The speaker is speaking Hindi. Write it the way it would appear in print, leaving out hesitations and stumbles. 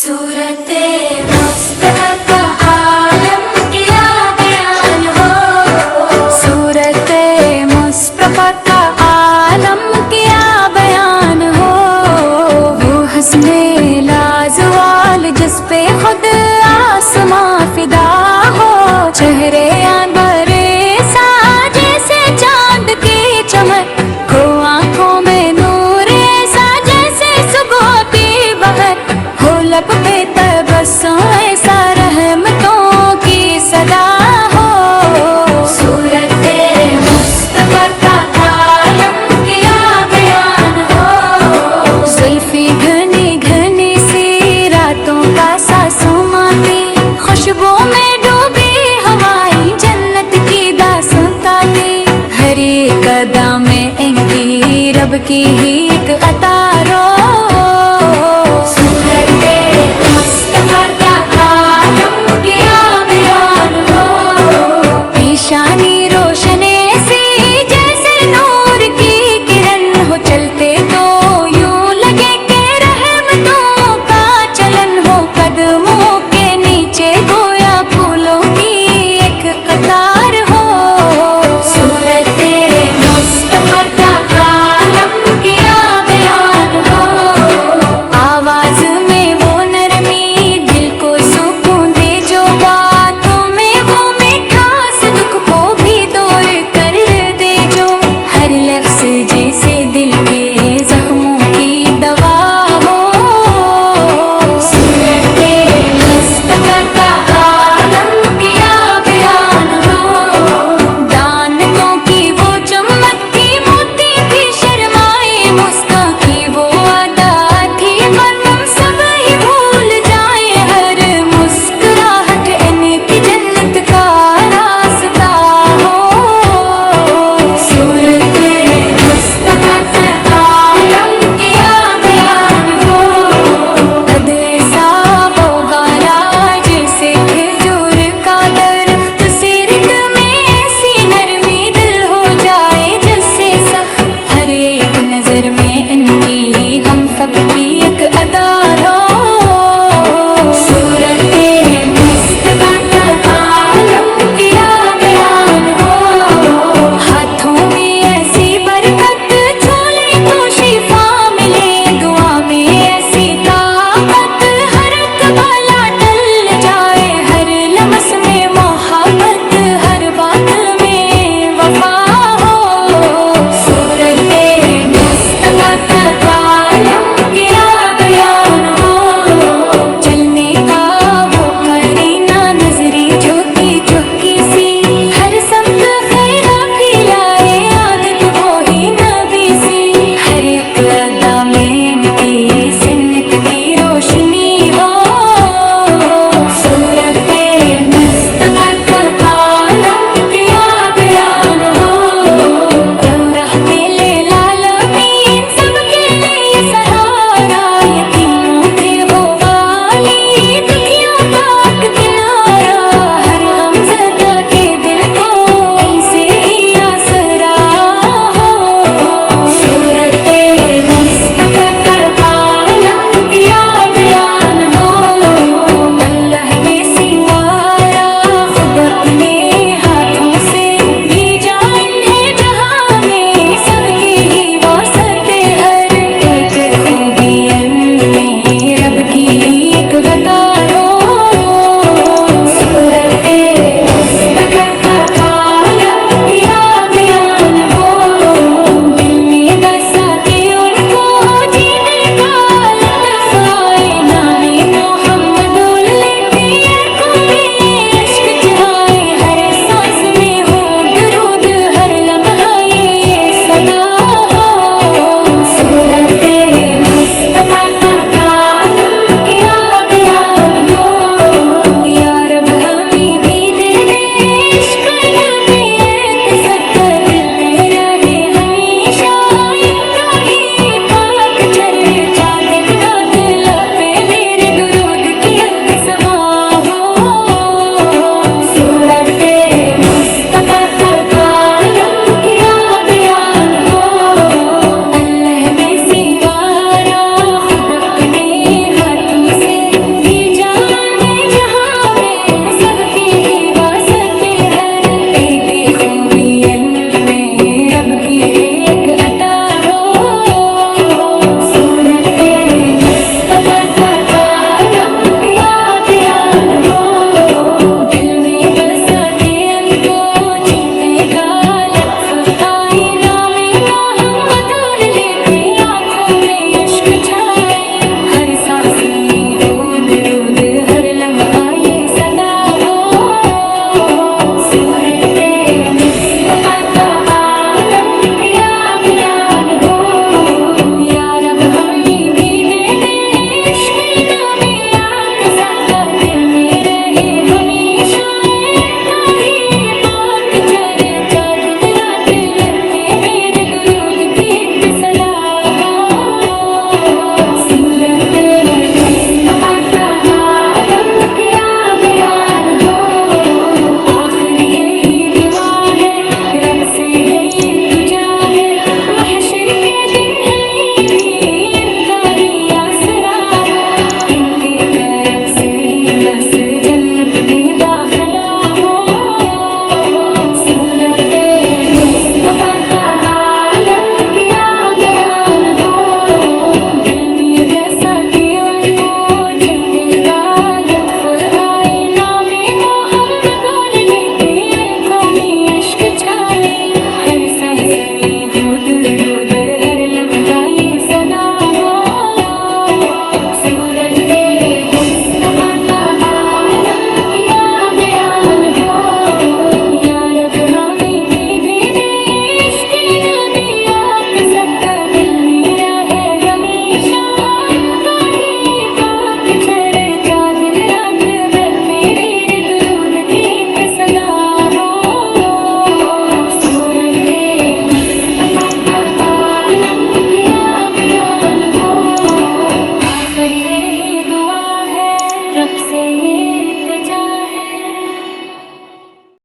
सूरते मुस्तफ़ा का आलम किया बयान हो, सूरते मुस्तफ़ा का आलम किया बयान हो। वो हस्ने लाजवाल जिस पे खुद आसमां फिदा हो, चेहरे अंबरे सा जैसे चांद की चमक हो, आंखों में नूर ऐसा जैसे सुबह की बहर हो, लब पे तबस्सुम ऐसा रहमतों की सदा हो। सूरते मुस्तफ़ा का आलम किया बयान हो, जुल्फ़ी घनी घनी सी रातों का सासुमाती, खुशबू में डूबी हवाई जन्नत की दास्तां थी। हर एक कदम में इनकी रब की ही